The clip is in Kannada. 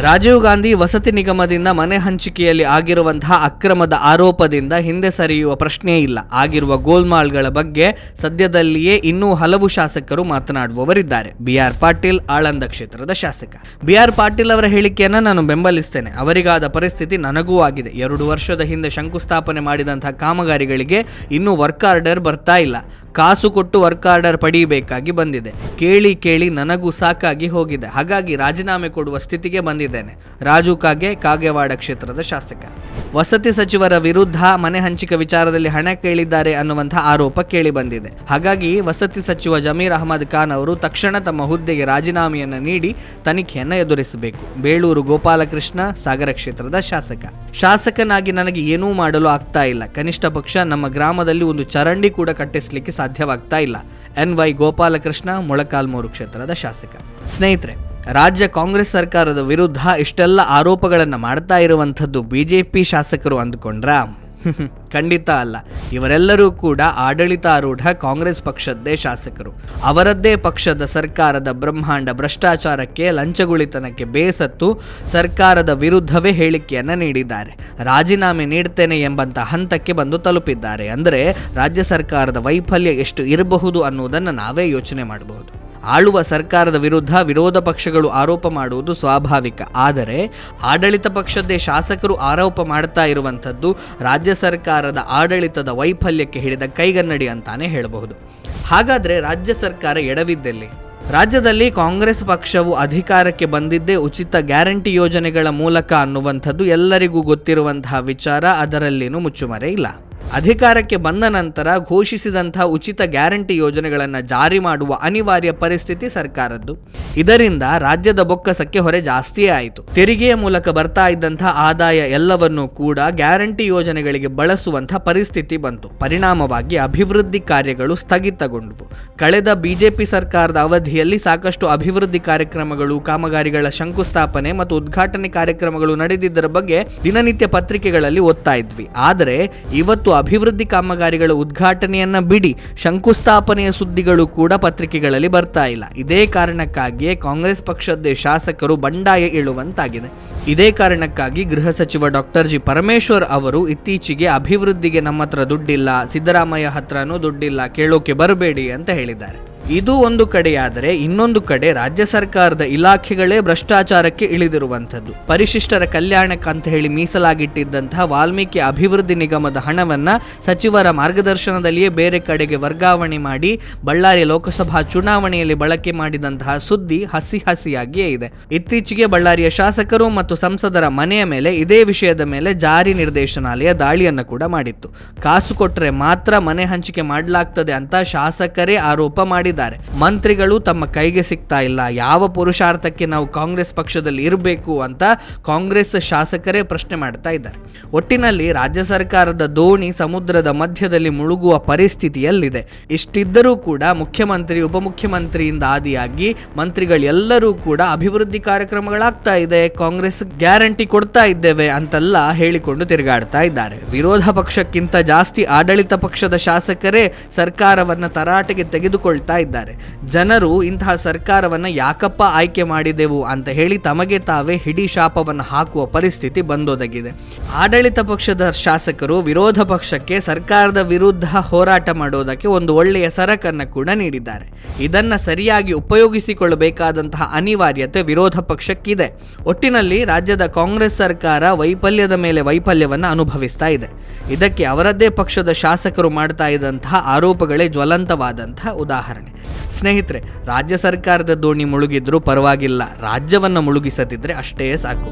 ರಾಜೀವ್ ಗಾಂಧಿ ವಸತಿ ನಿಗಮದಿಂದ ಮನೆ ಹಂಚಿಕೆಯಲ್ಲಿ ಆಗಿರುವಂತಹ ಅಕ್ರಮದ ಆರೋಪದಿಂದ ಹಿಂದೆ ಸರಿಯುವ ಪ್ರಶ್ನೆ ಇಲ್ಲ. ಆಗಿರುವ ಗೋಲ್ಮಾಲ್ಗಳ ಬಗ್ಗೆ ಸದ್ಯದಲ್ಲಿಯೇ ಇನ್ನೂ ಹಲವು ಶಾಸಕರು ಮಾತನಾಡುವವರಿದ್ದಾರೆ. BR ಪಾಟೀಲ್ ಆಳಂದ ಕ್ಷೇತ್ರದ ಶಾಸಕ. BR ಪಾಟೀಲ್ ಅವರ ಹೇಳಿಕೆಯನ್ನು ನಾನು ಬೆಂಬಲಿಸ್ತೇನೆ. ಅವರಿಗಾದ ಪರಿಸ್ಥಿತಿ ನನಗೂ ಆಗಿದೆ. 2 ವರ್ಷದ ಹಿಂದೆ ಶಂಕುಸ್ಥಾಪನೆ ಮಾಡಿದಂತಹ ಕಾಮಗಾರಿಗಳಿಗೆ ಇನ್ನೂ ವರ್ಕ್ ಆರ್ಡರ್ ಬರ್ತಾ ಇಲ್ಲ. ಕಾಸು ಕೊಟ್ಟು ವರ್ಕ್ ಆರ್ಡರ್ ಪಡೆಯಬೇಕಾಗಿ ಬಂದಿದೆ. ಕೇಳಿ ಕೇಳಿ ನನಗೂ ಸಾಕಾಗಿ ಹೋಗಿದೆ. ಹಾಗಾಗಿ ರಾಜೀನಾಮೆ ಕೊಡುವ ಸ್ಥಿತಿಗೆ ಬಂದಿದ್ದೇನೆ. ರಾಜು ಕಾಗೇವಾಡ ಕ್ಷೇತ್ರದ ಶಾಸಕ. ವಸತಿ ಸಚಿವರ ವಿರುದ್ಧ ಮನೆ ಹಂಚಿಕೆ ವಿಚಾರದಲ್ಲಿ ಹಣ ಕೇಳಿದ್ದಾರೆ ಅನ್ನುವಂತಹ ಆರೋಪ ಕೇಳಿ ಬಂದಿದೆ. ಹಾಗಾಗಿ ವಸತಿ ಸಚಿವ ಜಮೀರ್ ಅಹಮದ್ ಖಾನ್ ಅವರು ತಕ್ಷಣ ತಮ್ಮ ಹುದ್ದೆಗೆ ರಾಜೀನಾಮೆಯನ್ನು ನೀಡಿ ತನಿಖೆಯನ್ನು ಎದುರಿಸಬೇಕು. ಬೇಳೂರು ಗೋಪಾಲಕೃಷ್ಣ ಸಾಗರ ಕ್ಷೇತ್ರದ ಶಾಸಕ. ಶಾಸಕನಾಗಿ ನನಗೆ ಏನೂ ಮಾಡಲು ಆಗ್ತಾ ಇಲ್ಲ. ಕನಿಷ್ಠ ಪಕ್ಷ ನಮ್ಮ ಗ್ರಾಮದಲ್ಲಿ ಒಂದು ಚರಂಡಿ ಕೂಡ ಕಟ್ಟಿಸಲಿಕ್ಕೆ ಸಾಧ್ಯವಾಗ್ತಾ ಇಲ್ಲ. NY ಗೋಪಾಲಕೃಷ್ಣ ಮೊಳಕಾಲ್ಮೂರು ಕ್ಷೇತ್ರದ ಶಾಸಕ. ಸ್ನೇಹಿತರೆ, ರಾಜ್ಯ ಕಾಂಗ್ರೆಸ್ ಸರ್ಕಾರದ ವಿರುದ್ಧ ಇಷ್ಟೆಲ್ಲ ಆರೋಪಗಳನ್ನು ಮಾಡ್ತಾ ಇರುವಂಥದ್ದು BJP ಶಾಸಕರು ಅಂದುಕೊಂಡ್ರಾ? ಖಂಡಿತ ಅಲ್ಲ. ಇವರೆಲ್ಲರೂ ಕೂಡ ಆಡಳಿತಾರೂಢ ಕಾಂಗ್ರೆಸ್ ಪಕ್ಷದ್ದೇ ಶಾಸಕರು. ಅವರದ್ದೇ ಪಕ್ಷದ ಸರ್ಕಾರದ ಬ್ರಹ್ಮಾಂಡ ಭ್ರಷ್ಟಾಚಾರಕ್ಕೆ, ಲಂಚಗುಳಿತನಕ್ಕೆ ಬೇಸತ್ತು ಸರ್ಕಾರದ ವಿರುದ್ಧವೇ ಹೇಳಿಕೆಯನ್ನು ನೀಡಿದ್ದಾರೆ. ರಾಜೀನಾಮೆ ನೀಡ್ತೇನೆ ಎಂಬಂತ ಹಂತಕ್ಕೆ ಬಂದು ತಲುಪಿದ್ದಾರೆ. ಅಂದರೆ ರಾಜ್ಯ ಸರ್ಕಾರದ ವೈಫಲ್ಯ ಎಷ್ಟು ಇರಬಹುದು ಅನ್ನೋದನ್ನು ನಾವೇ ಯೋಚನೆ ಮಾಡಬಹುದು. ಆಳುವ ಸರ್ಕಾರದ ವಿರುದ್ಧ ವಿರೋಧ ಪಕ್ಷಗಳು ಆರೋಪ ಮಾಡುವುದು ಸ್ವಾಭಾವಿಕ. ಆದರೆ ಆಡಳಿತ ಪಕ್ಷದ್ದೇ ಶಾಸಕರು ಆರೋಪ ಮಾಡ್ತಾ ಇರುವಂಥದ್ದು ರಾಜ್ಯ ಸರ್ಕಾರದ ಆಡಳಿತದ ವೈಫಲ್ಯಕ್ಕೆ ಹಿಡಿದ ಕೈಗನ್ನಡಿ ಅಂತಾನೆ ಹೇಳಬಹುದು. ಹಾಗಾದರೆ ರಾಜ್ಯ ಸರ್ಕಾರ ಎಡವಿದ್ದೆಲ್ಲಿ? ರಾಜ್ಯದಲ್ಲಿ ಕಾಂಗ್ರೆಸ್ ಪಕ್ಷವು ಅಧಿಕಾರಕ್ಕೆ ಬಂದಿದ್ದೇ ಉಚಿತ ಗ್ಯಾರಂಟಿ ಯೋಜನೆಗಳ ಮೂಲಕ ಅನ್ನುವಂಥದ್ದು ಎಲ್ಲರಿಗೂ ಗೊತ್ತಿರುವಂತಹ ವಿಚಾರ. ಅದರಲ್ಲೇನೂ ಮುಚ್ಚುಮರೆ ಇಲ್ಲ. ಅಧಿಕಾರಕ್ಕೆ ಬಂದ ನಂತರ ಘೋಷಿಸಿದಂತಹ ಉಚಿತ ಗ್ಯಾರಂಟಿ ಯೋಜನೆಗಳನ್ನು ಜಾರಿ ಮಾಡುವ ಅನಿವಾರ್ಯ ಪರಿಸ್ಥಿತಿ ಸರ್ಕಾರದ್ದು. ಇದರಿಂದ ರಾಜ್ಯದ ಬೊಕ್ಕಸಕ್ಕೆ ಹೊರೆ ಜಾಸ್ತಿಯೇ ಆಯಿತು. ತೆರಿಗೆಯ ಮೂಲಕ ಬರ್ತಾ ಇದ್ದಂತಹ ಆದಾಯ ಎಲ್ಲವನ್ನೂ ಕೂಡ ಗ್ಯಾರಂಟಿ ಯೋಜನೆಗಳಿಗೆ ಬಳಸುವಂತಹ ಪರಿಸ್ಥಿತಿ ಬಂತು. ಪರಿಣಾಮವಾಗಿ ಅಭಿವೃದ್ಧಿ ಕಾರ್ಯಗಳು ಸ್ಥಗಿತಗೊಂಡವು. ಕಳೆದ BJP ಸರ್ಕಾರದ ಅವಧಿಯಲ್ಲಿ ಸಾಕಷ್ಟು ಅಭಿವೃದ್ಧಿ ಕಾರ್ಯಕ್ರಮಗಳು, ಕಾಮಗಾರಿಗಳ ಶಂಕುಸ್ಥಾಪನೆ ಮತ್ತು ಉದ್ಘಾಟನೆ ಕಾರ್ಯಕ್ರಮಗಳು ನಡೆದಿದ್ದರ ಬಗ್ಗೆ ದಿನನಿತ್ಯ ಪತ್ರಿಕೆಗಳಲ್ಲಿ ಓದ್ತಾ ಇದ್ವಿ. ಆದರೆ ಇವತ್ತು ಅಭಿವೃದ್ಧಿ ಕಾಮಗಾರಿಗಳ ಉದ್ಘಾಟನೆಯನ್ನ ಬಿಡಿ, ಶಂಕುಸ್ಥಾಪನೆಯ ಸುದ್ದಿಗಳು ಕೂಡ ಪತ್ರಿಕೆಗಳಲ್ಲಿ ಬರ್ತಾ ಇಲ್ಲ. ಇದೇ ಕಾರಣಕ್ಕಾಗಿಯೇ ಕಾಂಗ್ರೆಸ್ ಪಕ್ಷದ ಶಾಸಕರು ಬಂಡಾಯ ಏಳುವಂತಾಗಿದೆ. ಇದೇ ಕಾರಣಕ್ಕಾಗಿ ಗೃಹ ಸಚಿವ ಡಾಕ್ಟರ್ G ಪರಮೇಶ್ವರ್ ಅವರು ಇತ್ತೀಚೆಗೆ ಅಭಿವೃದ್ಧಿಗೆ ನಮ್ಮ ಹತ್ರ ದುಡ್ಡಿಲ್ಲ, ಸಿದ್ದರಾಮಯ್ಯ ಹತ್ರನೂ ದುಡ್ಡಿಲ್ಲ, ಕೇಳೋಕೆ ಬರಬೇಡಿ ಅಂತ ಹೇಳಿದ್ದಾರೆ. ಇದು ಒಂದು ಕಡೆಯಾದರೆ, ಇನ್ನೊಂದು ಕಡೆ ರಾಜ್ಯ ಸರ್ಕಾರದ ಇಲಾಖೆಗಳೇ ಭ್ರಷ್ಟಾಚಾರಕ್ಕೆ ಇಳಿದಿರುವಂಥದ್ದು. ಪರಿಶಿಷ್ಟರ ಕಲ್ಯಾಣಕ್ಕಂತ ಹೇಳಿ ಮೀಸಲಾಗಿಟ್ಟಿದ್ದಂತಹ ವಾಲ್ಮೀಕಿ ಅಭಿವೃದ್ಧಿ ನಿಗಮದ ಹಣವನ್ನ ಸಚಿವರ ಮಾರ್ಗದರ್ಶನದಲ್ಲಿಯೇ ಬೇರೆ ಕಡೆಗೆ ವರ್ಗಾವಣೆ ಮಾಡಿ ಬಳ್ಳಾರಿ ಲೋಕಸಭಾ ಚುನಾವಣೆಯಲ್ಲಿ ಬಳಕೆ ಮಾಡಿದಂತಹ ಸುದ್ದಿ ಹಸಿಯಾಗಿಯೇ ಇದೆ. ಇತ್ತೀಚೆಗೆ ಬಳ್ಳಾರಿಯ ಶಾಸಕರು ಮತ್ತು ಸಂಸದರ ಮನೆಯ ಮೇಲೆ ಇದೇ ವಿಷಯದ ಮೇಲೆ ಜಾರಿ ನಿರ್ದೇಶನಾಲಯ ದಾಳಿಯನ್ನು ಕೂಡ ಮಾಡಿತ್ತು. ಕಾಸು ಕೊಟ್ಟರೆ ಮಾತ್ರ ಮನೆ ಹಂಚಿಕೆ ಮಾಡಲಾಗ್ತದೆ ಅಂತ ಶಾಸಕರೇ ಆರೋಪ ಮಾಡಿದ್ದಾರೆ. ಮಂತ್ರಿಗಳು ತಮ್ಮ ಕೈಗೆ ಸಿಗ್ತಾ ಇಲ್ಲ, ಯಾವ ಪುರುಷಾರ್ಥಕ್ಕೆ ನಾವು ಕಾಂಗ್ರೆಸ್ ಪಕ್ಷದಲ್ಲಿ ಇರಬೇಕು ಅಂತ ಕಾಂಗ್ರೆಸ್ ಶಾಸಕರೇ ಪ್ರಶ್ನೆ ಮಾಡ್ತಾ ಇದ್ದಾರೆ. ಒಟ್ಟಿನಲ್ಲಿ ರಾಜ್ಯ ಸರ್ಕಾರದ ದೋಣಿ ಸಮುದ್ರದ ಮಧ್ಯದಲ್ಲಿ ಮುಳುಗುವ ಪರಿಸ್ಥಿತಿಯಲ್ಲಿದೆ. ಇಷ್ಟಿದ್ದರೂ ಕೂಡ ಮುಖ್ಯಮಂತ್ರಿ, ಉಪಮುಖ್ಯಮಂತ್ರಿಯಿಂದ ಆದಿಯಾಗಿ ಮಂತ್ರಿಗಳೆಲ್ಲರೂ ಕೂಡ ಅಭಿವೃದ್ಧಿ ಕಾರ್ಯಕ್ರಮಗಳಾಗ್ತಾ ಇದೆ, ಕಾಂಗ್ರೆಸ್ ಗ್ಯಾರಂಟಿ ಕೊಡ್ತಾ ಇದ್ದೇವೆ ಅಂತೆಲ್ಲ ಹೇಳಿಕೊಂಡು ತಿರುಗಾಡ್ತಾ ಇದ್ದಾರೆ. ವಿರೋಧ ಪಕ್ಷಕ್ಕಿಂತ ಜಾಸ್ತಿ ಆಡಳಿತ ಪಕ್ಷದ ಶಾಸಕರೇ ಸರ್ಕಾರವನ್ನ ತರಾಟೆಗೆ ತೆಗೆದುಕೊಳ್ತಾ ಇದ್ದಾರೆ. ಜನರು ಇಂತಹ ಸರ್ಕಾರವನ್ನ ಯಾಕಪ್ಪ ಆಯ್ಕೆ ಮಾಡಿದೆವು ಅಂತ ಹೇಳಿ ತಮಗೆ ತಾವೇ ಹಿಡಿ ಶಾಪವನ್ನು ಹಾಕುವ ಪರಿಸ್ಥಿತಿ ಬಂದೊದಗಿದೆ. ಆಡಳಿತ ಪಕ್ಷದ ಶಾಸಕರು ವಿರೋಧ ಪಕ್ಷಕ್ಕೆ ಸರ್ಕಾರದ ವಿರುದ್ಧ ಹೋರಾಟ ಮಾಡೋದಕ್ಕೆ ಒಂದು ಒಳ್ಳೆಯ ಸರಕನ್ನು ಕೂಡ ನೀಡಿದ್ದಾರೆ. ಇದನ್ನ ಸರಿಯಾಗಿ ಉಪಯೋಗಿಸಿಕೊಳ್ಳಬೇಕಾದಂತಹ ಅನಿವಾರ್ಯತೆ ವಿರೋಧ ಪಕ್ಷಕ್ಕಿದೆ. ಒಟ್ಟಿನಲ್ಲಿ ರಾಜ್ಯದ ಕಾಂಗ್ರೆಸ್ ಸರ್ಕಾರ ವೈಫಲ್ಯದ ಮೇಲೆ ವೈಫಲ್ಯವನ್ನು ಅನುಭವಿಸ್ತಾ ಇದೆ. ಇದಕ್ಕೆ ಅವರದ್ದೇ ಪಕ್ಷದ ಶಾಸಕರು ಮಾಡ್ತಾ ಇದ್ದಂತಹ ಆರೋಪಗಳೇ ಜ್ವಲಂತವಾದಂತಹ ಉದಾಹರಣೆ. ಸ್ನೇಹಿತರೆ, ರಾಜ್ಯ ಸರ್ಕಾರದ ದೋಣಿ ಮುಳುಗಿದ್ರೂ ಪರವಾಗಿಲ್ಲ, ರಾಜ್ಯವನ್ನು ಮುಳುಗಿಸದಿದ್ರೆ ಅಷ್ಟೇ ಸಾಕು.